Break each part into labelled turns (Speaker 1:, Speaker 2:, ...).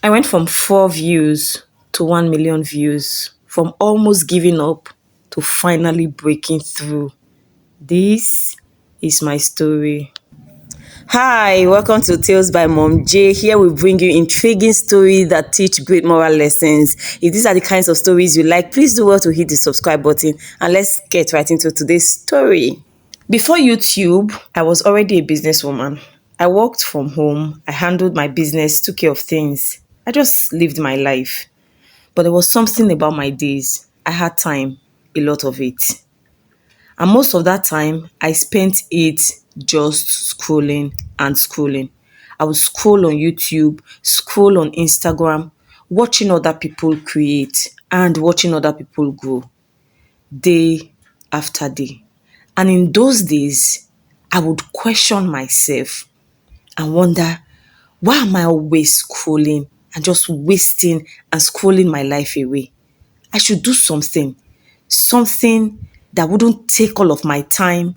Speaker 1: I went from 4 views to 1 million views, from almost giving up to finally breaking through. This is my story. Hi, welcome to Tales by Mom J. Here we bring you intriguing stories that teach great moral lessons. If these are the kinds of stories you like, please do well to hit the subscribe button and let's get right into today's story. Before YouTube, I was already a businesswoman. I worked from home, I handled my business, took care of things. I just lived my life. But there was something about my days. I had time, a lot of it. And most of that time, I spent it just scrolling and scrolling. I would scroll on YouTube, scroll on Instagram, watching other people create and watching other people grow day after day. And in those days, I would question myself and wonder, why am I always scrolling and just wasting and scrolling my life away? I should do something that wouldn't take all of my time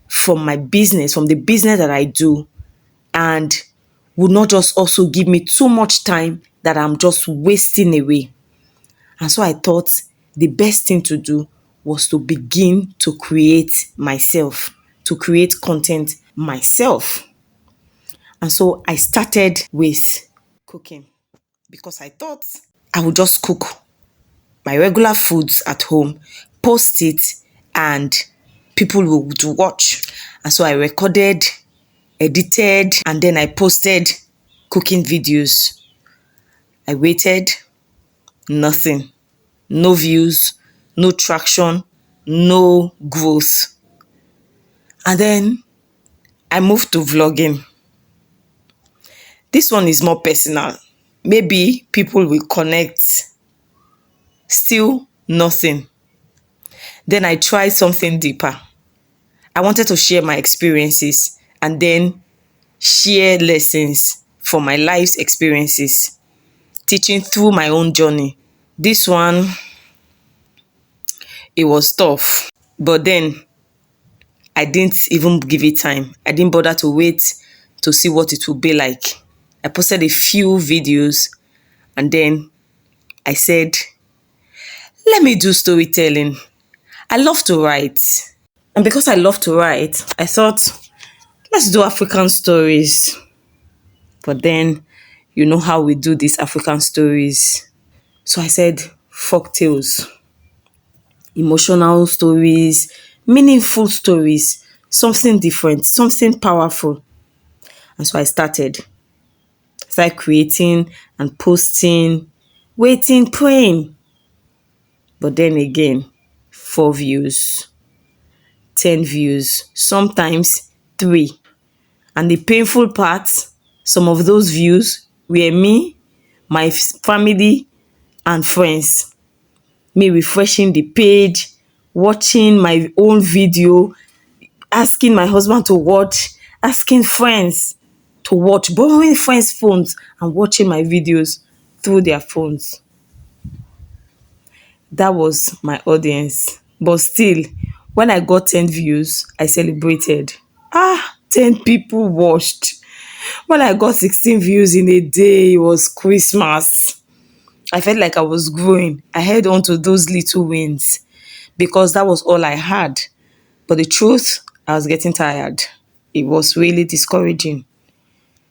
Speaker 1: from my business, from the business that I do, and would not just also give me too much time that I'm just wasting away. And so I thought the best thing to do was to begin to create myself, to create content myself. And so I started with cooking because I thought I would just cook my regular foods at home, post it, and people would watch. And so I recorded, edited, and then I posted cooking videos. I waited, nothing. No views, no traction, no growth. And then I moved to vlogging. This one is more personal. Maybe people will connect. Still nothing. Then I tried something deeper. I wanted to share my experiences and then share lessons from my life's experiences, teaching through my own journey. This one, it was tough, but then I didn't even give it time. I didn't bother to wait to see what it would be like. I posted a few videos and then I said, let me do storytelling. I love to write. And because I love to write, I thought, let's do African stories. But then, you know how we do these African stories. So I said, folk tales, emotional stories, meaningful stories, something different, something powerful. And so I started creating and posting, waiting, praying. But then again, 4 views, 10 views, sometimes 3. And the painful part, some of those views were me, my family, and friends. Me refreshing the page, watching my own video, asking my husband to watch, asking friends to watch, borrowing friends' phones and watching my videos through their phones. That was my audience. But still, when I got 10 views, I celebrated. 10 people watched. When I got 16 views in a day, it was Christmas. I felt like I was growing. I held on to those little wins because that was all I had. But the truth, I was getting tired. It was really discouraging.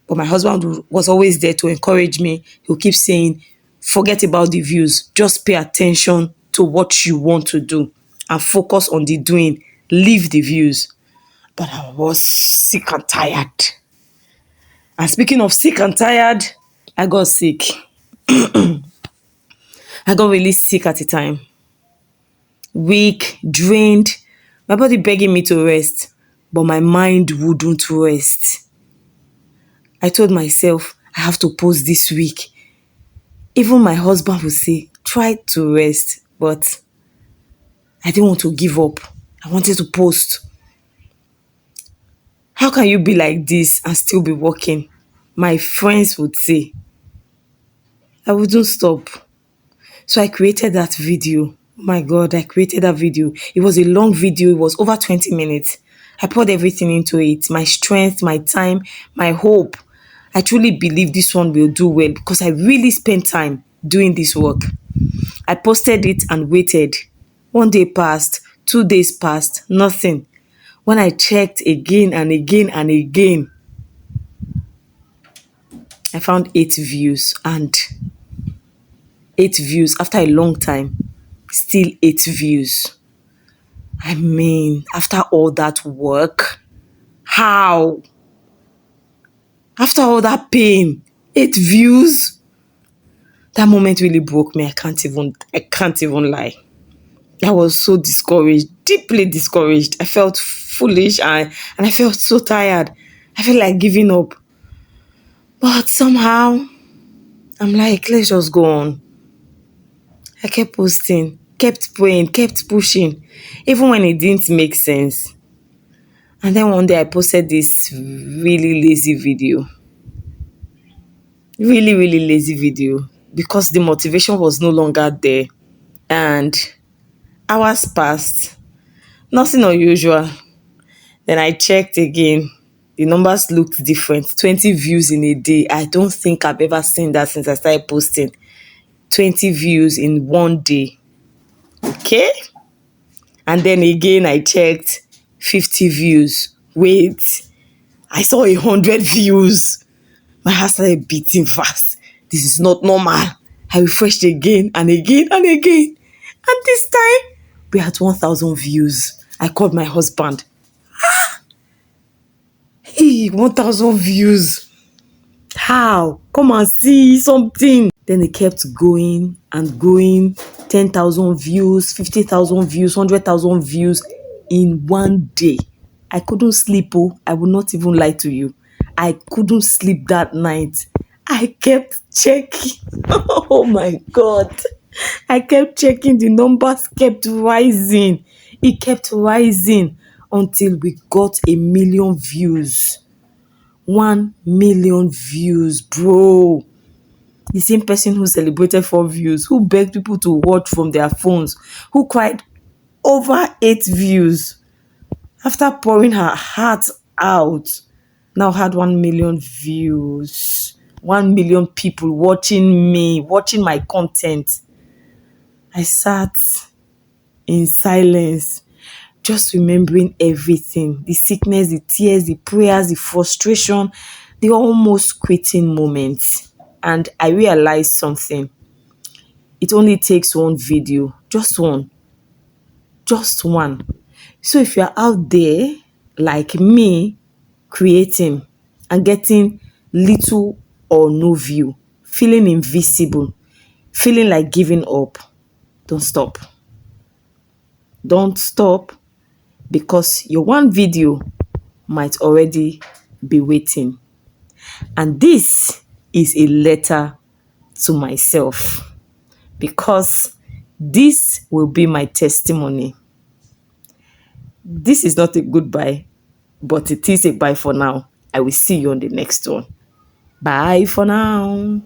Speaker 1: But my husband was always there to encourage me. He'll keep saying, forget about the views. Just pay attention to what you want to do and focus on the doing. Leave the views. But I was sick and tired. And speaking of sick and tired, I got sick. I got really sick at the time. Weak, drained, my body begging me to rest, but my mind wouldn't rest. I told myself, I have to post this week. Even my husband would say, try to rest, but I didn't want to give up. I wanted to post. How can you be like this and still be working? My friends would say. I wouldn't stop. So I created that video. Oh my God, I created that video. It was a long video. It was over 20 minutes. I poured everything into it. My strength, my time, my hope. I truly believe this one will do well because I really spent time doing this work. I posted it and waited. 1 day passed, 2 days passed, nothing. When I checked again and again and again, I found 8 views, and 8 views after a long time, still 8 views. I mean, after all that work, how? After all that pain, 8 views? That moment really broke me. I can't even lie. I was so discouraged, deeply discouraged. I felt foolish and I felt so tired. I felt like giving up. But somehow, I'm like, let's just go on. I kept posting, kept praying, kept pushing, even when it didn't make sense. And then one day I posted this really lazy video. Really, really lazy video because the motivation was no longer there. And hours passed, nothing unusual. Then I checked again. The numbers looked different. 20 views in a day. I don't think I've ever seen that since I started posting. 20 views in 1 day. Okay? And then again I checked 50 views. Wait, I saw 100 views. My heart started beating fast. This is not normal. I refreshed again and again and again. And this time, we had 1,000 views. I called my husband. Hey, 1,000 views. How? Come and see something. Then it kept going and going. 10,000 views, 50,000 views, 100,000 views in 1 day. I couldn't sleep. Oh, I will not even lie to you. I couldn't sleep that night. I kept checking. Oh my God. I kept checking. The numbers kept rising. It kept rising until we got 1,000,000 views. 1,000,000 views, bro. The same person who celebrated 4 views, who begged people to watch from their phones, who cried over 8 views after pouring her heart out, now had 1,000,000 views. 1,000,000 people watching me, watching my content. I sat in silence, just remembering everything, the sickness, the tears, the prayers, the frustration, the almost quitting moments. And I realized something. It only takes one video, just one. So if you're out there like me, creating and getting little or no view, feeling invisible, feeling like giving up, don't stop. Don't stop, because your one video might already be waiting. And this is a letter to myself, because this will be my testimony. This is not a goodbye, but it is a bye for now. I will see you on the next one. Bye for now.